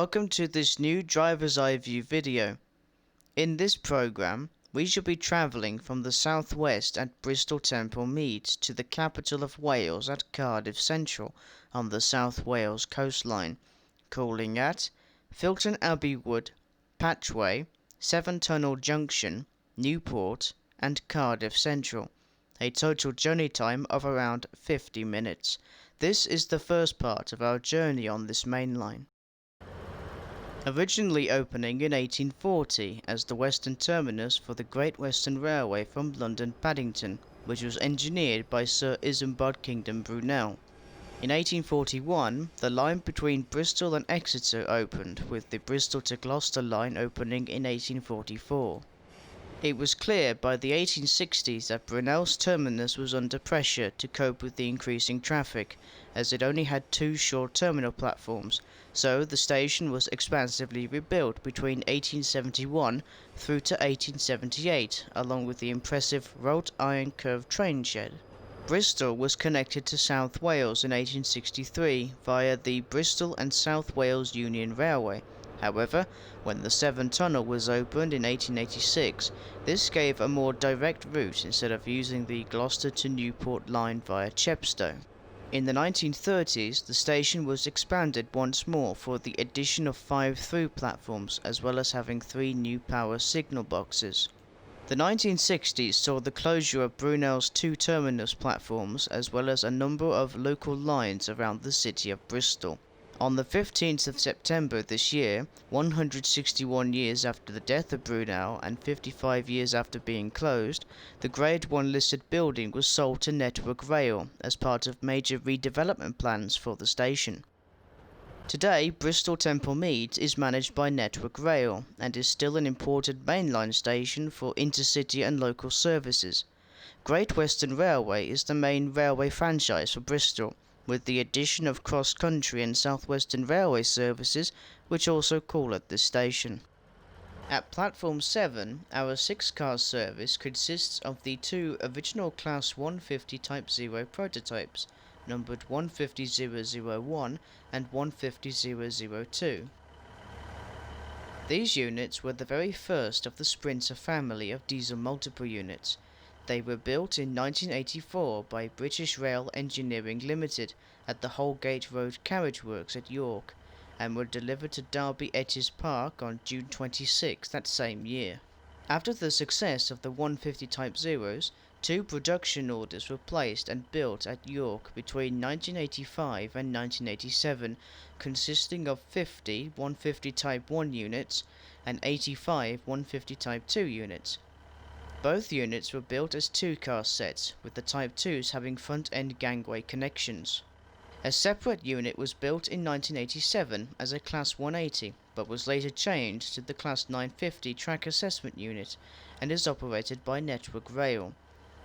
Welcome to this new driver's eye view video. In this program, we shall be travelling from the southwest at Bristol Temple Meads to the capital of Wales at Cardiff Central on the South Wales coastline, calling at Filton Abbey Wood, Patchway, Seven Tunnel Junction, Newport and Cardiff Central, a total journey time of around 50 minutes. This is the first part of our journey on this main line. Originally opening in 1840 as the western terminus for the Great Western Railway from London Paddington, which was engineered by Sir Isambard Kingdom Brunel. In 1841, the line between Bristol and Exeter opened, with the Bristol to Gloucester line opening in 1844. It was clear by the 1860s that Brunel's terminus was under pressure to cope with the increasing traffic, as it only had two short terminal platforms, so the station was expansively rebuilt between 1871 through to 1878, along with the impressive wrought iron curved train shed. Bristol was connected to South Wales in 1863 via the Bristol and South Wales Union Railway. However, when the Severn Tunnel was opened in 1886, this gave a more direct route instead of using the Gloucester to Newport line via Chepstow. In the 1930s, the station was expanded once more for the addition of 5 through platforms, as well as having 3 new power signal boxes. The 1960s saw the closure of Brunel's 2 terminus platforms, as well as a number of local lines around the city of Bristol. On the 15th of September this year, 161 years after the death of Brunel and 55 years after being closed, the Grade 1 listed building was sold to Network Rail as part of major redevelopment plans for the station. Today, Bristol Temple Meads is managed by Network Rail and is still an important mainline station for intercity and local services. Great Western Railway is the main railway franchise for Bristol, with the addition of cross-country and South Western Railway services, which also call at this station. At Platform 7, our 6-car service consists of the 2 original Class 150 Type 0 prototypes, numbered 150001 and 150002. These units were the very first of the Sprinter family of diesel multiple units. They were built in 1984 by British Rail Engineering Limited at the Holgate Road Carriage Works at York, and were delivered to Derby Etches Park on June 26 that same year. After the success of the 150 Type Zeros, 2 production orders were placed and built at York between 1985 and 1987, consisting of 50 150 Type 1 units and 85 150 Type 2 units. Both units were built as 2-car sets, with the Type 2s having front-end gangway connections. A separate unit was built in 1987 as a Class 180, but was later changed to the Class 950 track assessment unit, and is operated by Network Rail.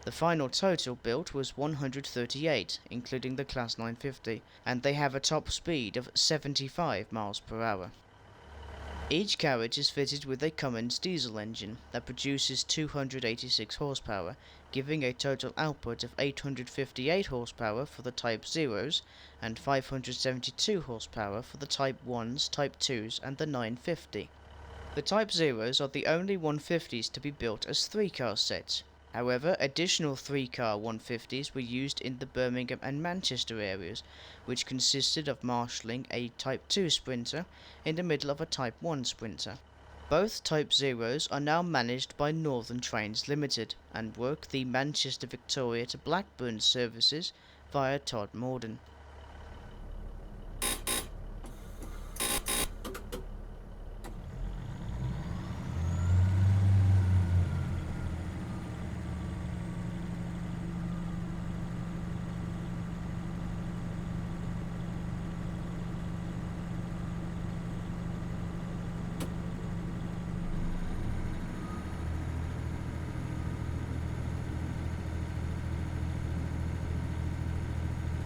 The final total built was 138, including the Class 950, and they have a top speed of 75 miles per hour. Each carriage is fitted with a Cummins diesel engine that produces 286 horsepower, giving a total output of 858 horsepower for the Type 0s and 572 horsepower for the Type 1s, Type 2s and the 950. The Type 0s are the only 150s to be built as 3-car sets. However, additional 3-car 150s were used in the Birmingham and Manchester areas, which consisted of marshalling a Type 2 Sprinter in the middle of a Type 1 Sprinter. Both Type 0s are now managed by Northern Trains Limited and work the Manchester Victoria to Blackburn services via Todd Morden.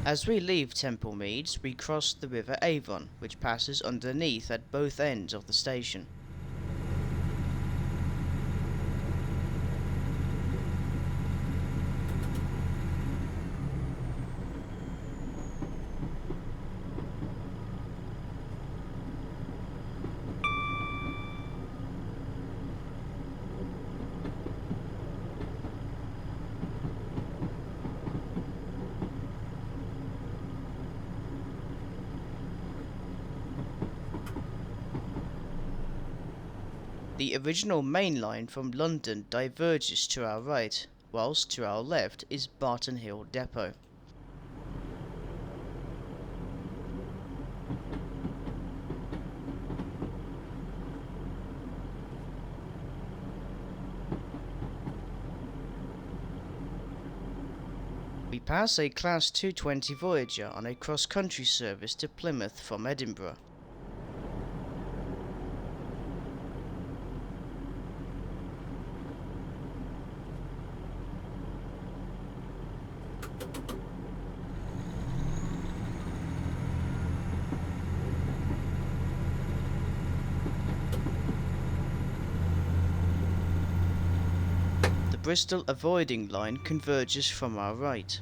As we leave Temple Meads, we cross the River Avon, which passes underneath at both ends of the station. The original main line from London diverges to our right, whilst to our left is Barton Hill Depot. We pass a Class 220 Voyager on a cross-country service to Plymouth from Edinburgh. The Bristol avoiding line converges from our right.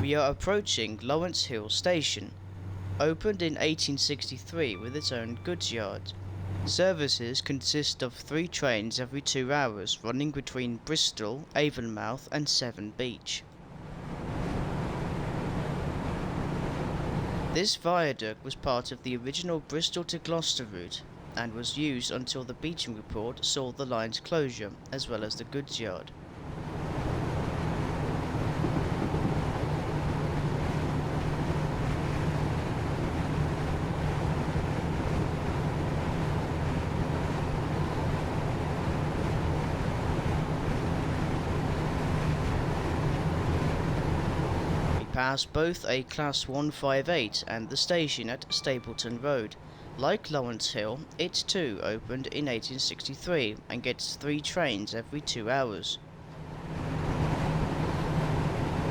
We are approaching Lawrence Hill Station, opened in 1863 with its own goods yard. Services consist of 3 trains every 2 hours running between Bristol, Avonmouth and Severn Beach. This viaduct was part of the original Bristol to Gloucester route and was used until the Beecham report saw the line's closure as well as the goods yard. Pass both a Class 158 and the station at Stapleton Road. Like Lawrence Hill, it too opened in 1863 and gets 3 trains every 2 hours.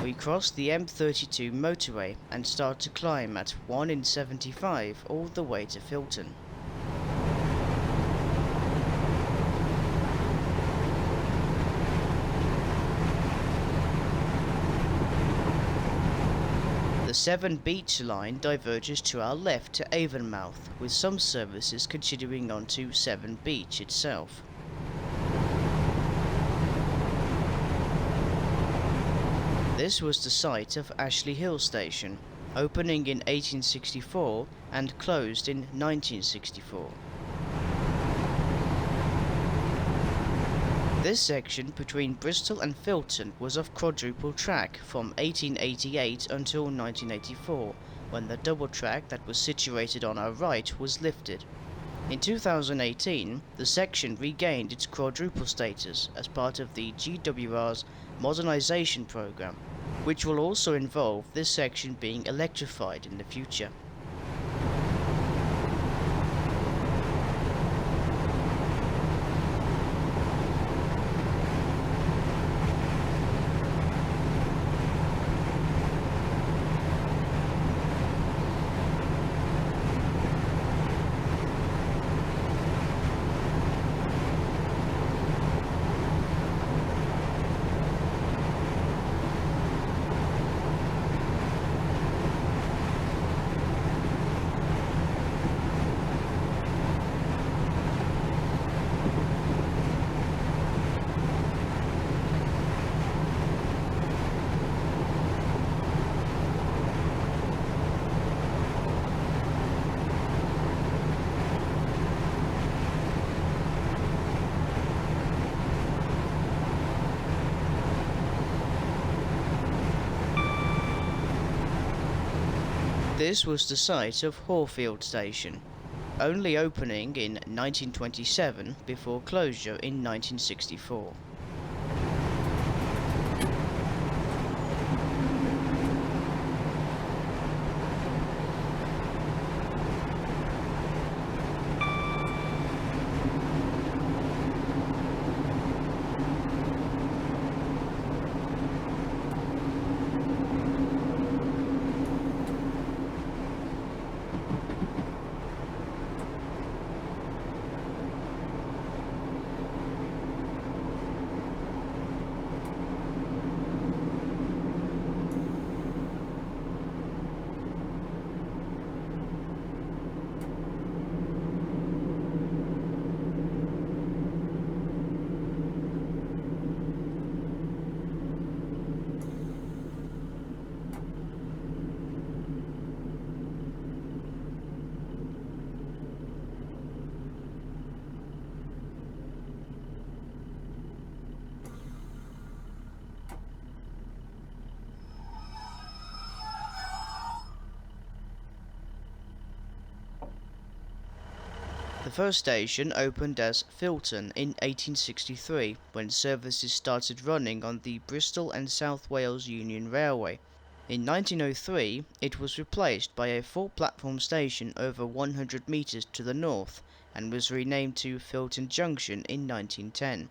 We cross the M32 motorway and start to climb at 1 in 75 all the way to Filton. The Severn Beach line diverges to our left to Avonmouth, with some services continuing on to Severn Beach itself. This was the site of Ashley Hill Station, opening in 1864 and closed in 1964. This section between Bristol and Filton was of quadruple track from 1888 until 1984, when the double track that was situated on our right was lifted. In 2018, the section regained its quadruple status as part of the GWR's modernisation programme, which will also involve this section being electrified in the future. This was the site of Horfield Station, only opening in 1927 before closure in 1964. The first station opened as Filton in 1863, when services started running on the Bristol and South Wales Union Railway. In 1903, it was replaced by a four-platform station over 100 metres to the north, and was renamed to Filton Junction in 1910.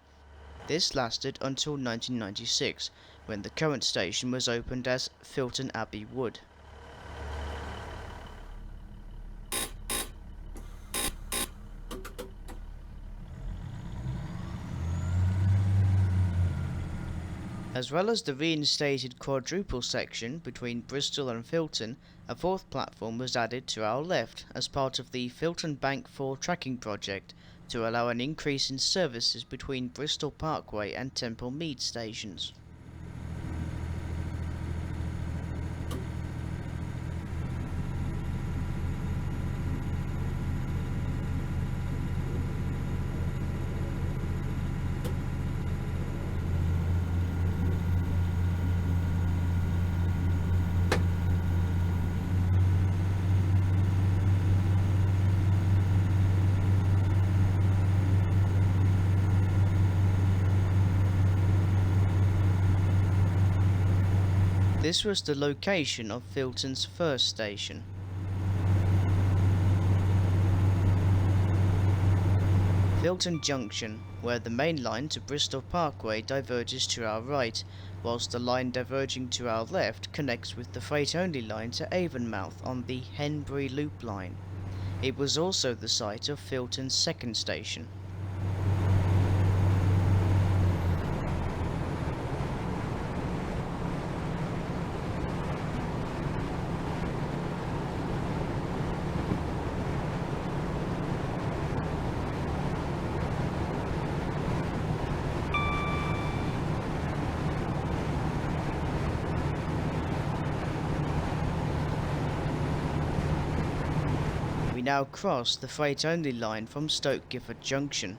This lasted until 1996, when the current station was opened as Filton Abbey Wood. As well as the reinstated quadruple section between Bristol and Filton, a fourth platform was added to our left as part of the Filton Bank 4 tracking project to allow an increase in services between Bristol Parkway and Temple Meads stations. This was the location of Filton's first station. Filton Junction, where the main line to Bristol Parkway diverges to our right, whilst the line diverging to our left connects with the freight-only line to Avonmouth on the Henbury Loop line. It was also the site of Filton's second station. We now cross the freight-only line from Stoke Gifford Junction.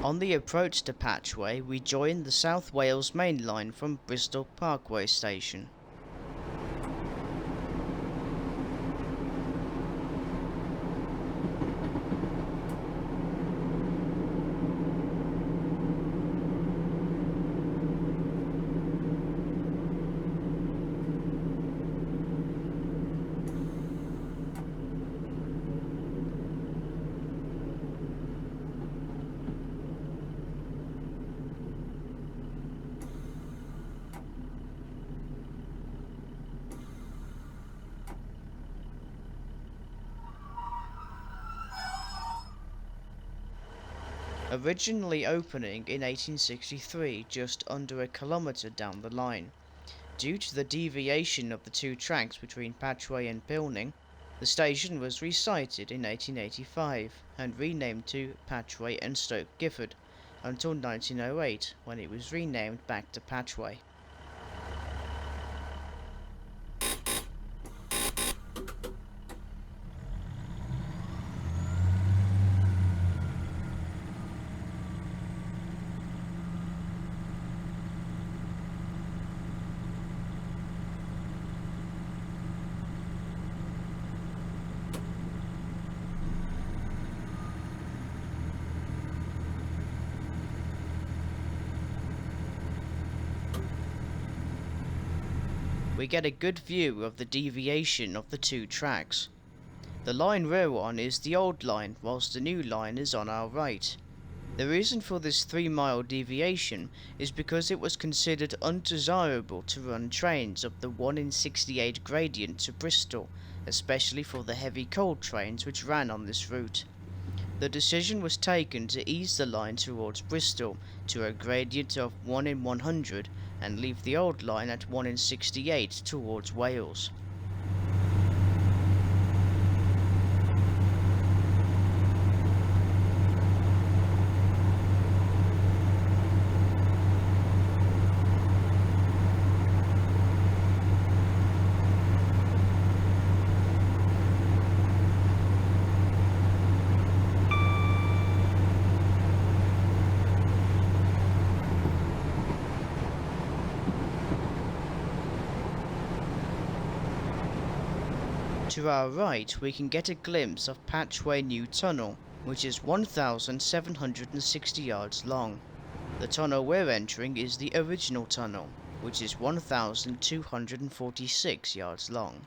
On the approach to Patchway, we join the South Wales Main Line from Bristol Parkway Station. Originally opening in 1863, just under a kilometre down the line. Due to the deviation of the two tracks between Patchway and Pilning, the station was resited in 1885 and renamed to Patchway and Stoke Gifford until 1908, when it was renamed back to Patchway. We get a good view of the deviation of the two tracks. The line we're on is the old line, whilst the new line is on our right. The reason for this 3-mile deviation is because it was considered undesirable to run trains up the 1 in 68 gradient to Bristol, especially for the heavy coal trains which ran on this route. The decision was taken to ease the line towards Bristol to a gradient of 1 in 100 and leave the old line at 1 in 68 towards Wales. To our right we can get a glimpse of Patchway New Tunnel, which is 1,760 yards long. The tunnel we're entering is the original tunnel, which is 1,246 yards long.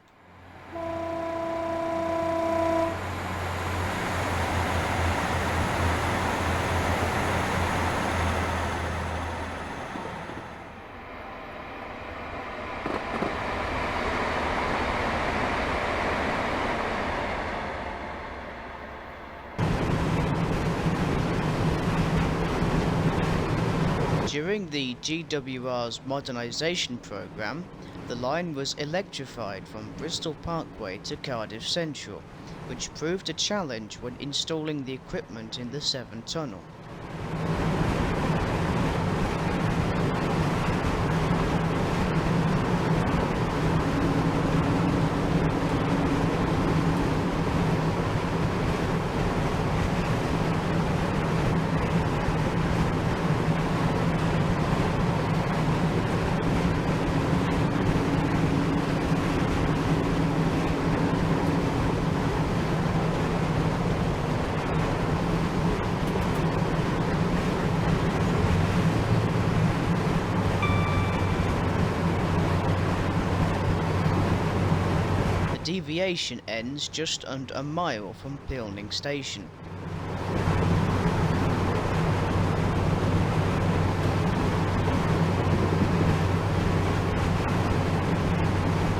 During the GWR's modernisation programme, the line was electrified from Bristol Parkway to Cardiff Central, which proved a challenge when installing the equipment in the Severn Tunnel. Deviation ends just under a mile from Pilning Station.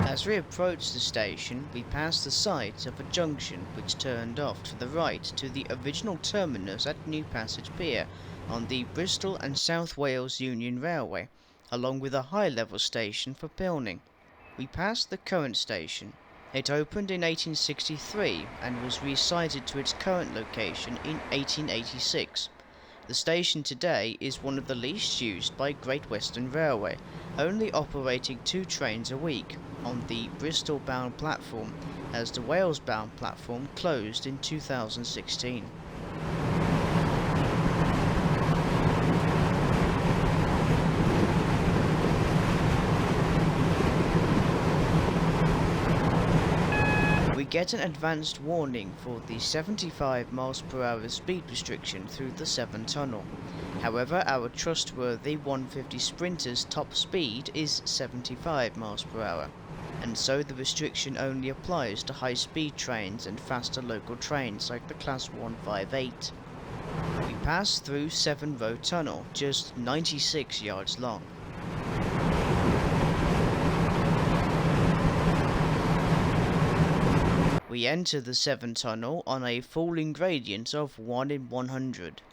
As we approach the station, we pass the site of a junction which turned off to the right to the original terminus at New Passage Pier on the Bristol and South Wales Union Railway, along with a high-level station for Pilning. We pass the current station. It opened in 1863 and was resited to its current location in 1886. The station today is one of the least used by Great Western Railway, only operating 2 trains a week on the Bristol-bound platform, as the Wales-bound platform closed in 2016. We get an advanced warning for the 75 mph speed restriction through the Severn Tunnel. However, our trustworthy 150 Sprinter's top speed is 75 mph, and so the restriction only applies to high-speed trains and faster local trains like the Class 158. We pass through Severn Road Tunnel, just 96 yards long. We enter the Severn Tunnel on a falling gradient of 1 in 100.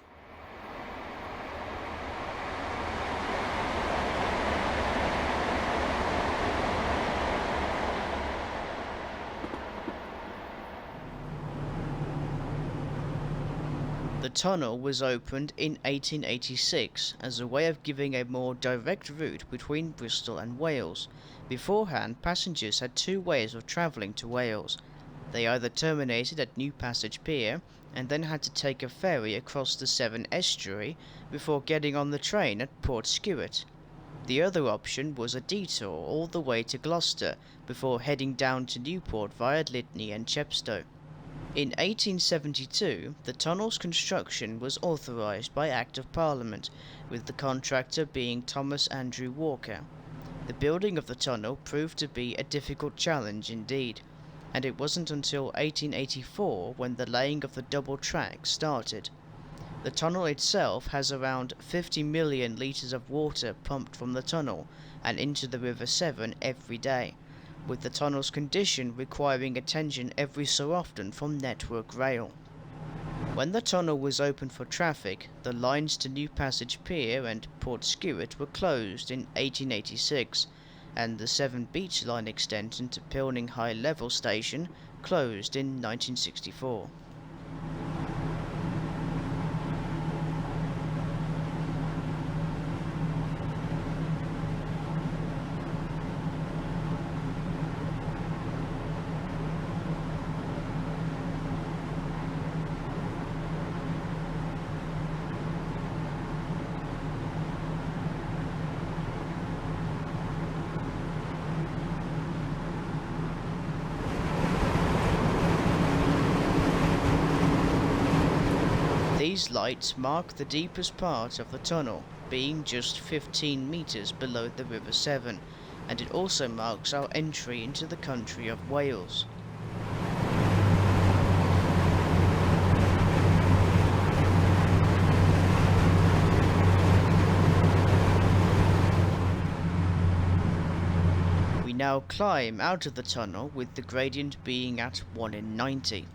The tunnel was opened in 1886 as a way of giving a more direct route between Bristol and Wales. Beforehand, passengers had 2 ways of travelling to Wales. They either terminated at New Passage Pier and then had to take a ferry across the Severn estuary before getting on the train at Port Skewett. The other option was a detour all the way to Gloucester before heading down to Newport via Lydney and Chepstow. In 1872, the tunnel's construction was authorised by Act of Parliament, with the contractor being Thomas Andrew Walker. The building of the tunnel proved to be a difficult challenge indeed, and it wasn't until 1884 when the laying of the double track started. The tunnel itself has around 50 million litres of water pumped from the tunnel and into the River Severn every day, with the tunnel's condition requiring attention every so often from Network Rail. When the tunnel was opened for traffic, the lines to New Passage Pier and Port Skewett were closed in 1886, and the Severn Beach Line extension to Pilning High Level Station closed in 1964. These lights mark the deepest part of the tunnel, being just 15 metres below the River Severn, and it also marks our entry into the country of Wales. We now climb out of the tunnel with the gradient being at 1 in 90.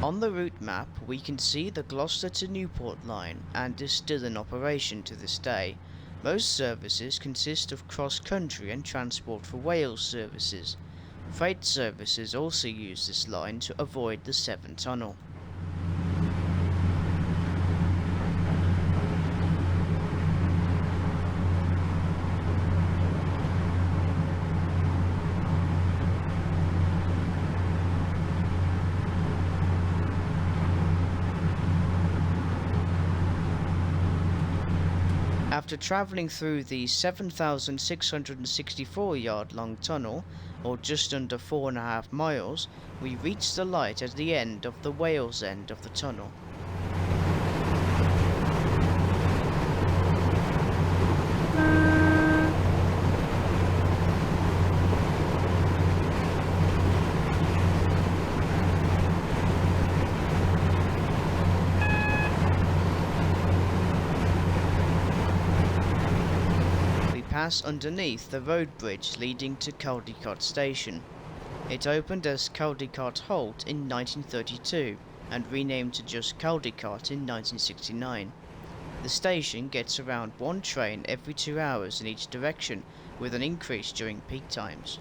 On the route map we can see the Gloucester to Newport line, and is still in operation to this day. Most services consist of cross-country and Transport for Wales services. Freight services also use this line to avoid the Severn Tunnel. After travelling through the 7,664 yard long tunnel, or just under 4.5 miles, we reach the light at the end of the Wales end of the tunnel. Pass underneath the road bridge leading to Caldicot Station. It opened as Caldicot Halt in 1932 and renamed to just Caldicot in 1969. The station gets around one train every 2 hours in each direction, with an increase during peak times.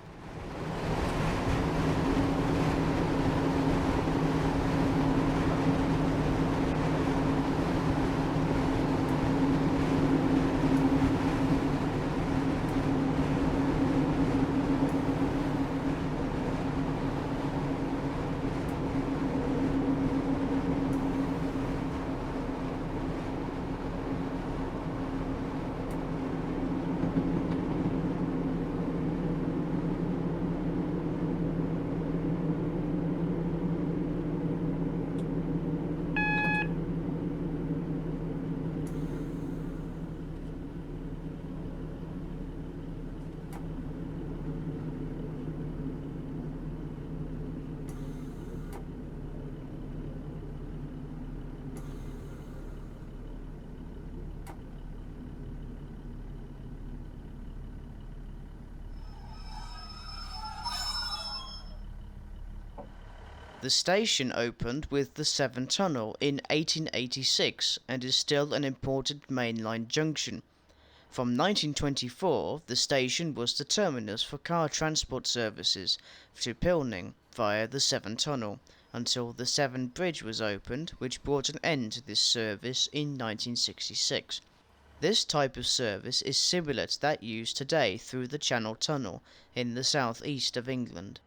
The station opened with the Severn Tunnel in 1886 and is still an important mainline junction. From 1924, the station was the terminus for car transport services to Pilning via the Severn Tunnel, until the Severn Bridge was opened, which brought an end to this service in 1966. This type of service is similar to that used today through the Channel Tunnel in the south-east of England.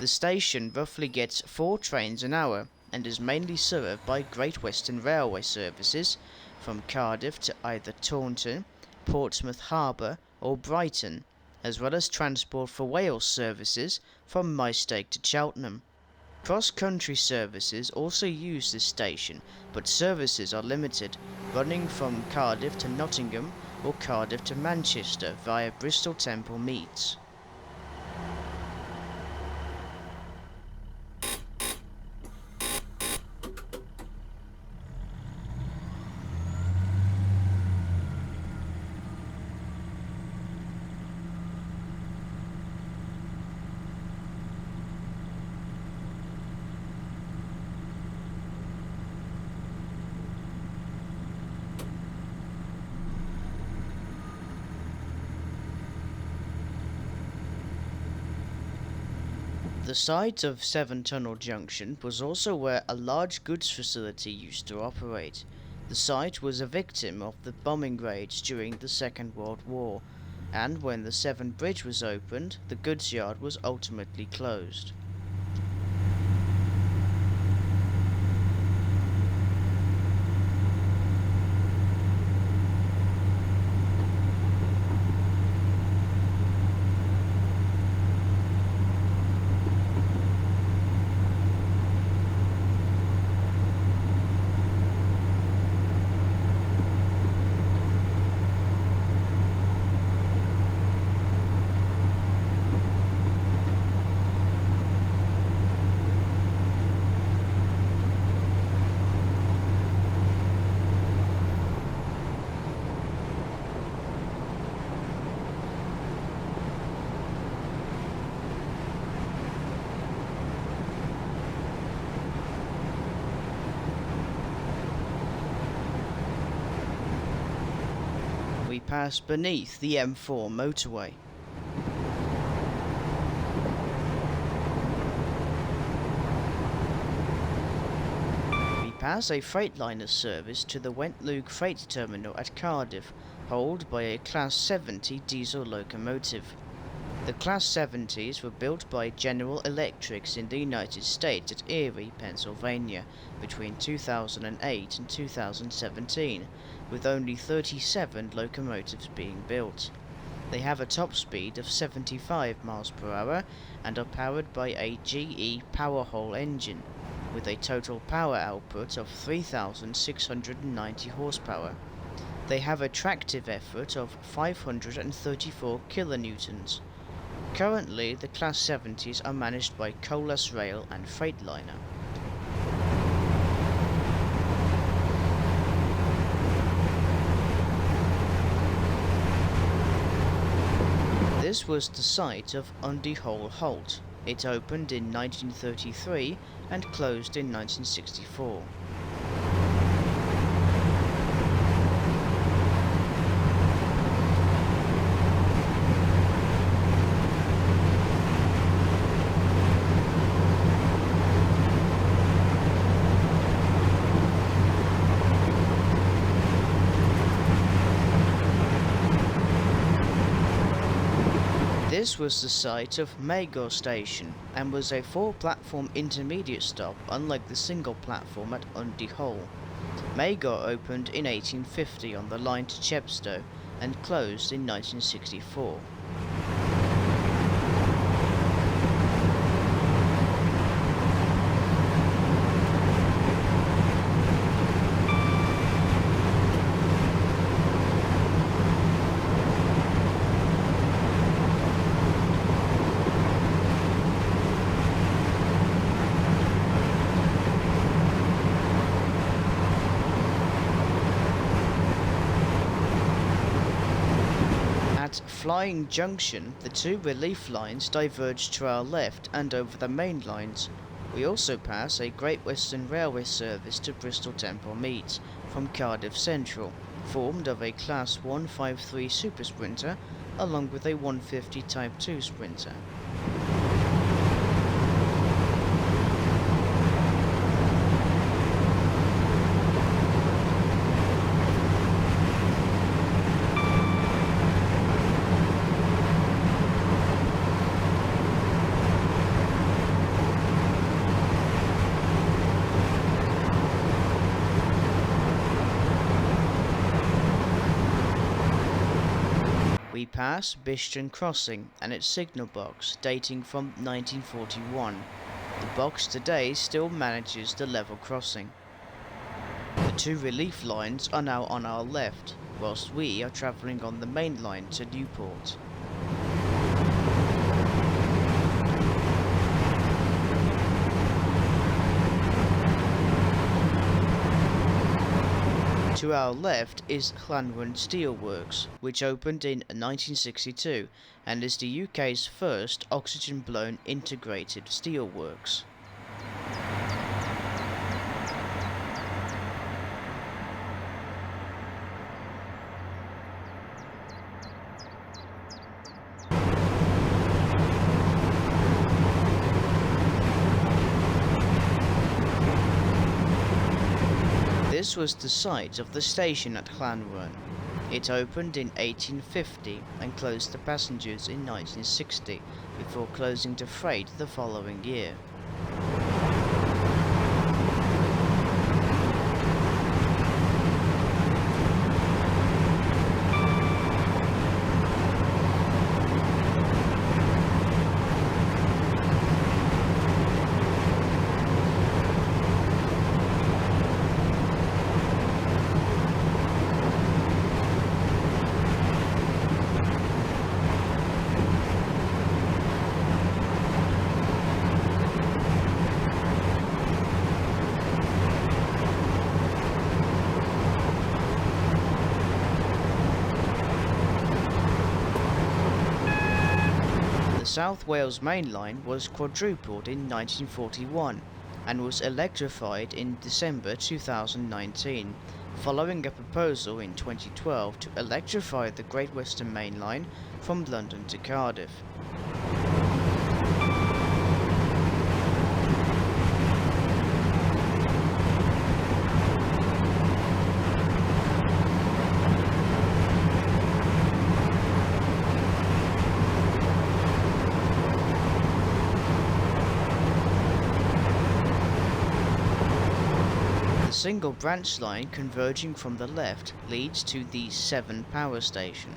The station roughly gets 4 trains an hour and is mainly served by Great Western Railway services from Cardiff to either Taunton, Portsmouth Harbour or Brighton, as well as Transport for Wales services from Maesteg to Cheltenham. Cross-country services also use this station, but services are limited, running from Cardiff to Nottingham or Cardiff to Manchester via Bristol Temple Meads. The site of Seven Tunnel Junction was also where a large goods facility used to operate. The site was a victim of the bombing raids during the Second World War, and when the Severn Bridge was opened, the goods yard was ultimately closed. We pass beneath the M4 motorway. We pass a Freightliner service to the Wentloog Freight Terminal at Cardiff, hauled by a Class 70 diesel locomotive. The Class 70s were built by General Electric in the United States at Erie, Pennsylvania, between 2008 and 2017, with only 37 locomotives being built. They have a top speed of 75 miles per hour and are powered by a GE Powerhole engine, with a total power output of 3,690 horsepower. They have a tractive effort of 534 kilonewtons. Currently, the Class 70s are managed by Colas Rail and Freightliner. This was the site of Undy Hole Halt. It opened in 1933 and closed in 1964. This was the site of Magor Station and was a 4-platform intermediate stop, unlike the single platform at Undy Hole. Magor opened in 1850 on the line to Chepstow and closed in 1964. At Flying Junction, the two relief lines diverge to our left and over the main lines. We also pass a Great Western Railway service to Bristol Temple Meads from Cardiff Central, formed of a Class 153 Super Sprinter along with a 150 Type 2 Sprinter. We pass Bishton Crossing and its signal box, dating from 1941. The box today still manages the level crossing. The two relief lines are now on our left, whilst we are travelling on the main line to Newport. To our left is Llanwern Steelworks, which opened in 1962 and is the UK's first oxygen-blown integrated steelworks. This was the site of the station at Llanwern. It opened in 1850 and closed to passengers in 1960, before closing to freight the following year. The South Wales Main Line was quadrupled in 1941 and was electrified in December 2019, following a proposal in 2012 to electrify the Great Western Main Line from London to Cardiff. The single branch line converging from the left leads to the Severn power station.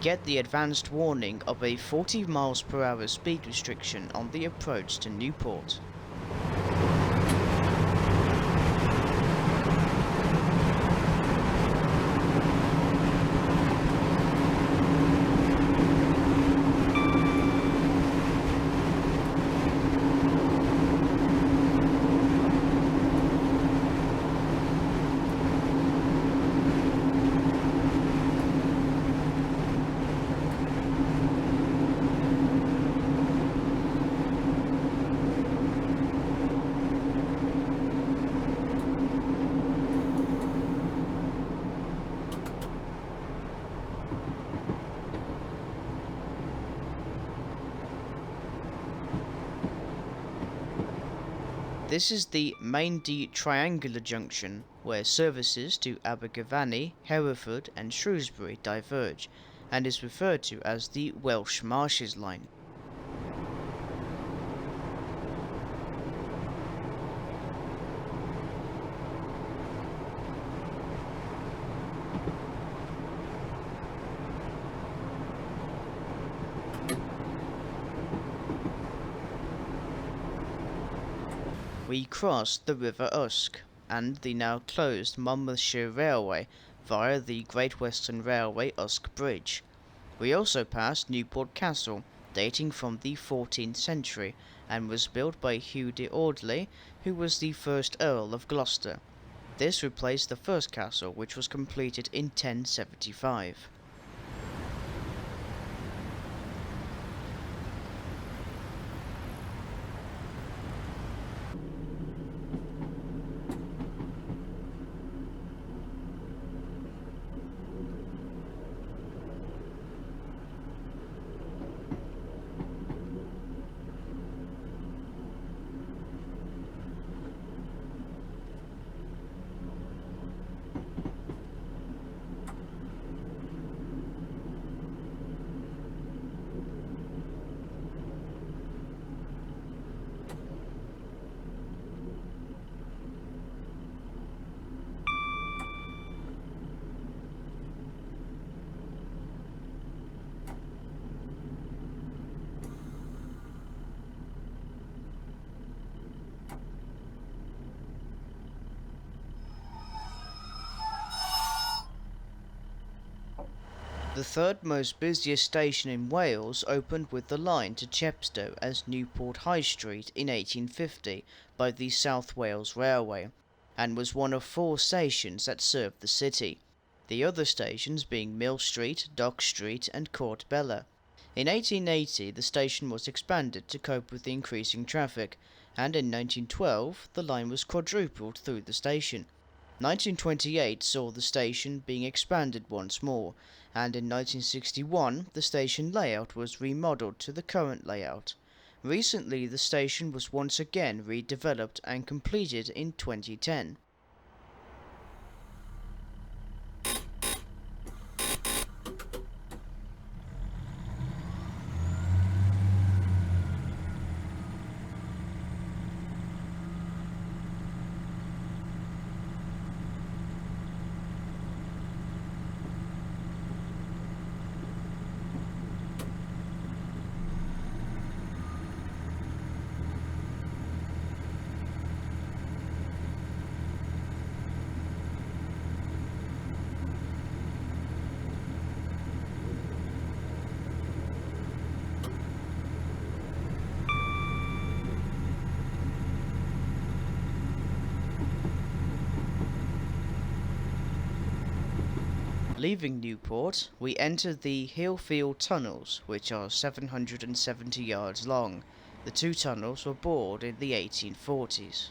Get the advanced warning of a 40 miles per hour speed restriction on the approach to Newport. This is the main D triangular junction, where services to Abergavenny, Hereford and Shrewsbury diverge, and is referred to as the Welsh Marshes Line. We crossed the River Usk and the now closed Monmouthshire Railway via the Great Western Railway Usk Bridge. We also passed Newport Castle, dating from the 14th century, and was built by Hugh de Audley, who was the first Earl of Gloucester. This replaced the first castle, which was completed in 1075. The third most busiest station in Wales opened with the line to Chepstow as Newport High Street in 1850 by the South Wales Railway, and was one of 4 stations that served the city, the other stations being Mill Street, Dock Street and Court Bella. In 1880 the station was expanded to cope with the increasing traffic, and in 1912 the line was quadrupled through the station. 1928 saw the station being expanded once more, and in 1961 the station layout was remodeled to the current layout. Recently the station was once again redeveloped and completed in 2010. Leaving Newport, we enter the Hillfield Tunnels, which are 770 yards long. The 2 tunnels were bored in the 1840s.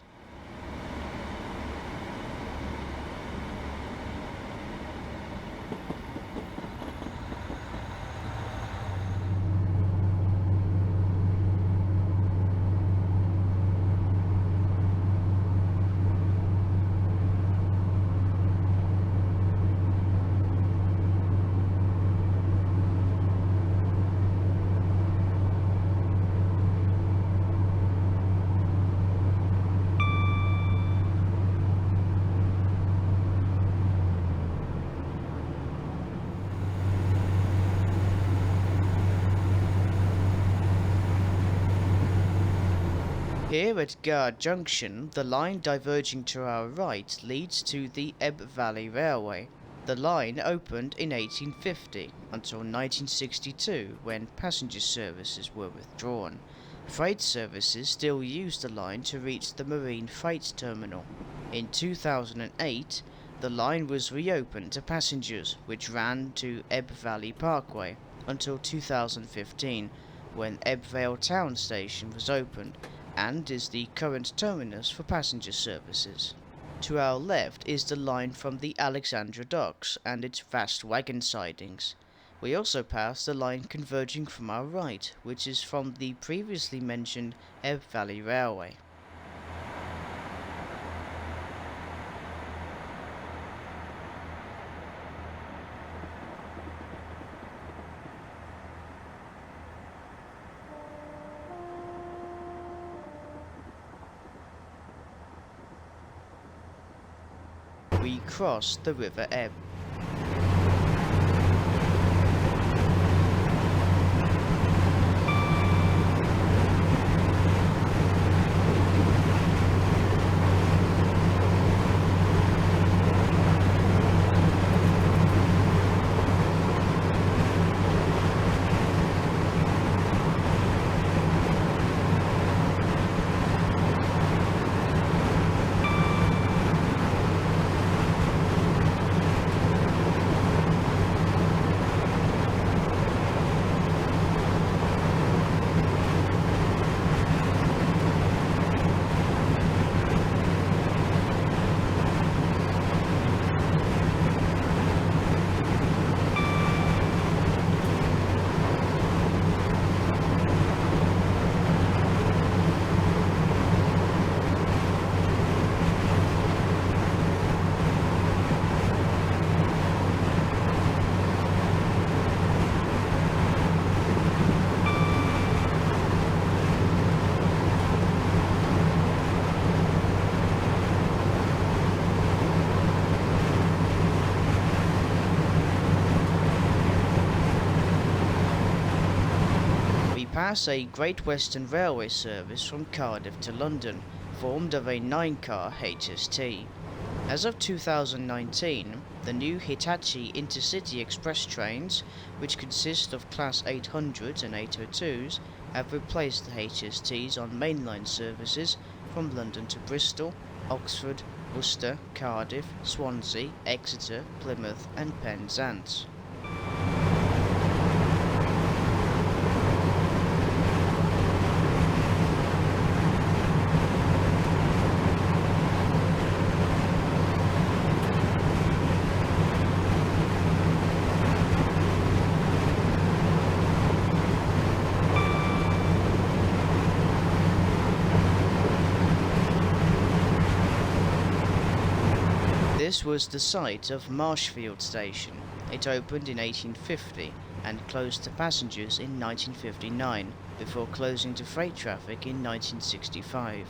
Here at Guard Junction, the line diverging to our right leads to the Ebb Valley Railway. The line opened in 1850 until 1962 when passenger services were withdrawn. Freight services still use the line to reach the Marine Freight Terminal. In 2008, the line was reopened to passengers, which ran to Ebb Valley Parkway until 2015, when Ebb Vale Town Station was opened, and is the current terminus for passenger services. To our left is the line from the Alexandra Docks and its vast wagon sidings. We also pass the line converging from our right, which is from the previously mentioned Ebb Valley Railway. We cross the River Ebb. Pass a Great Western Railway service from Cardiff to London, formed of a 9-car HST. As of 2019, the new Hitachi Intercity Express trains, which consist of Class 800s and 802s, have replaced the HSTs on mainline services from London to Bristol, Oxford, Worcester, Cardiff, Swansea, Exeter, Plymouth and Penzance. This was the site of Marshfield Station. It opened in 1850 and closed to passengers in 1959, before closing to freight traffic in 1965.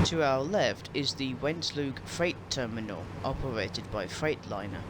To our left is the Wentloog Freight Terminal, operated by Freightliner.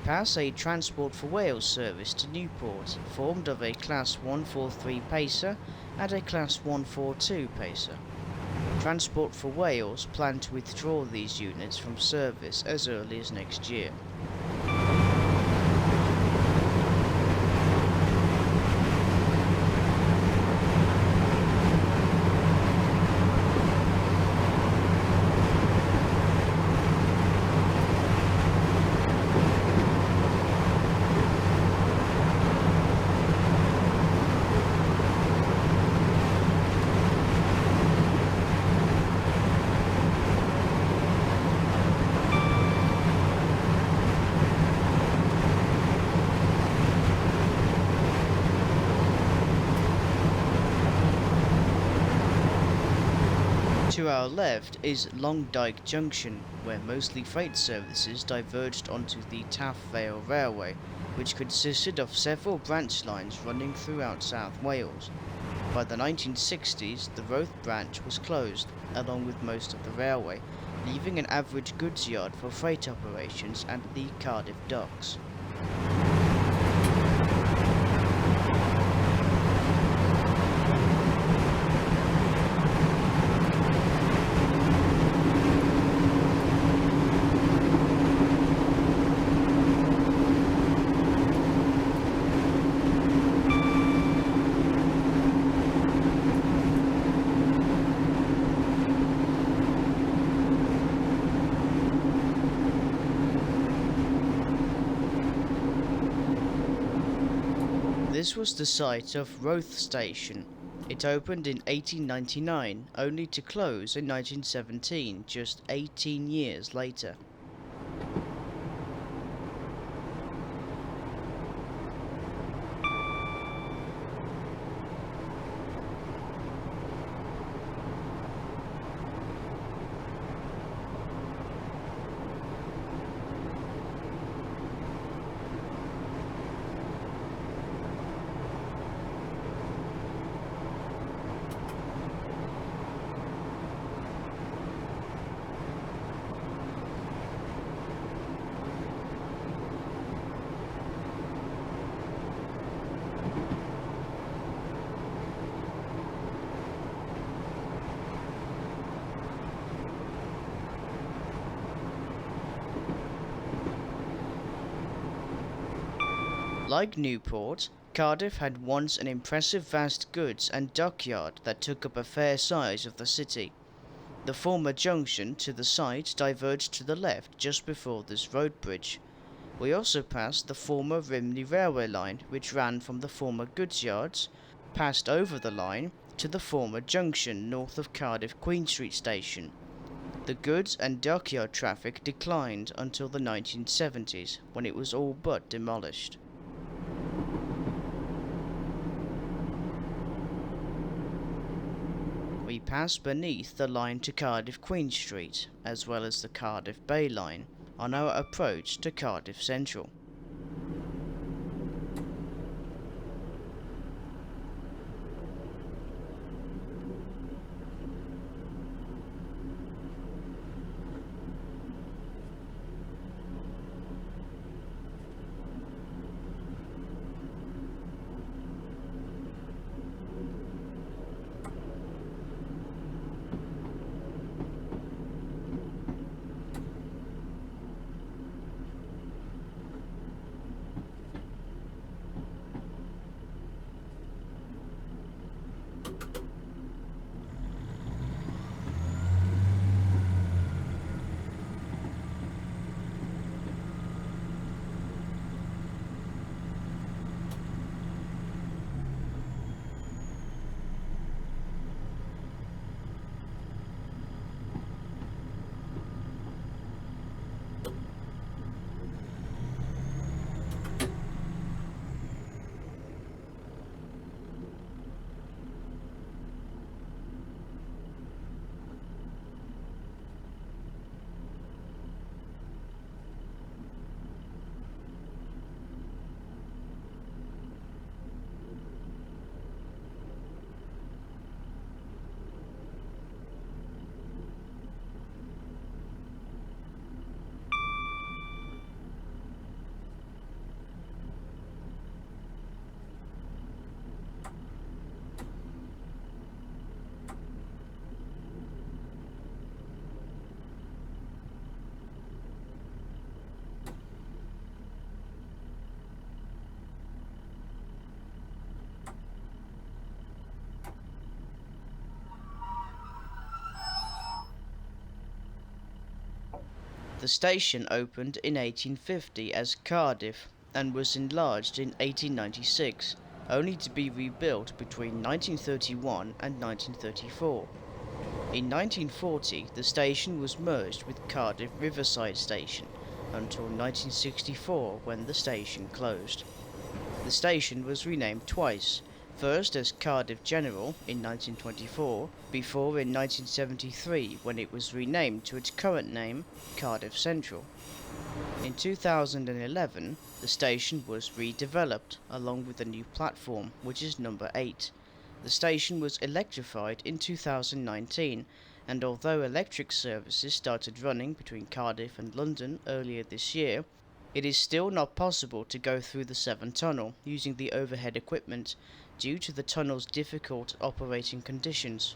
Pass a Transport for Wales service to Newport, formed of a Class 143 Pacer and a Class 142 Pacer. Transport for Wales plan to withdraw these units from service as early as next year. To our left is Longdyke Junction, where mostly freight services diverged onto the Taff Vale Railway, which consisted of several branch lines running throughout South Wales. By the 1960s, the Roath branch was closed, along with most of the railway, leaving an average goods yard for freight operations at the Cardiff docks. This was the site of Roath Station. It opened in 1899, only to close in 1917, just 18 years later. Like Newport, Cardiff had once an impressive vast goods and dockyard that took up a fair size of the city. The former junction to the site diverged to the left just before this road bridge. We also passed the former Rimley railway line, which ran from the former goods yards, passed over the line to the former junction north of Cardiff Queen Street Station. The goods and dockyard traffic declined until the 1970s, when it was all but demolished. We pass beneath the line to Cardiff Queen Street, as well as the Cardiff Bay line, on our approach to Cardiff Central. The station opened in 1850 as Cardiff and was enlarged in 1896, only to be rebuilt between 1931 and 1934. In 1940, the station was merged with Cardiff Riverside Station until 1964, when the station closed. The station was renamed twice, first as Cardiff General in 1924, before in 1973 when it was renamed to its current name, Cardiff Central. In 2011, the station was redeveloped along with a new platform, which is number 8. The station was electrified in 2019, and although electric services started running between Cardiff and London earlier this year, it is still not possible to go through the Severn Tunnel using the overhead equipment due to the tunnel's difficult operating conditions.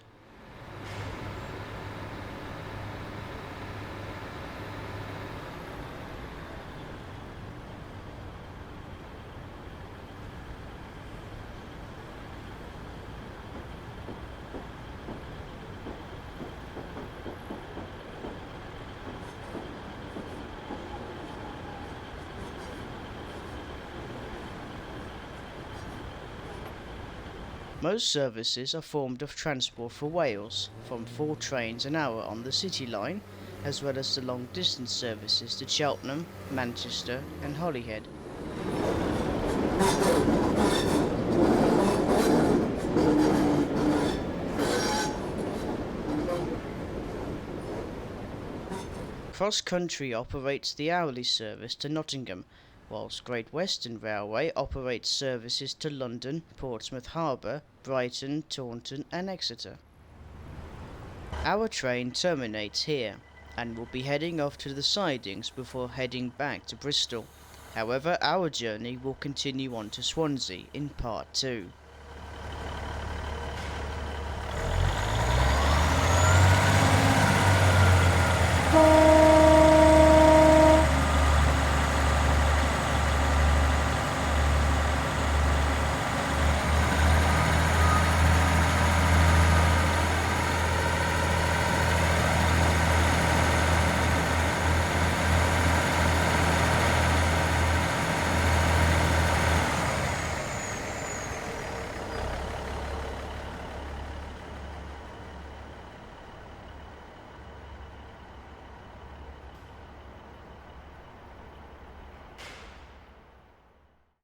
Most services are formed of transport for Wales, from 4 trains an hour on the City line, as well as the long distance services to Cheltenham, Manchester and Holyhead. Cross Country operates the hourly service to Nottingham, whilst Great Western Railway operates services to London, Portsmouth Harbour, Brighton, Taunton and Exeter. Our train terminates here, and will be heading off to the sidings before heading back to Bristol. However, our journey will continue on to Swansea in part 2.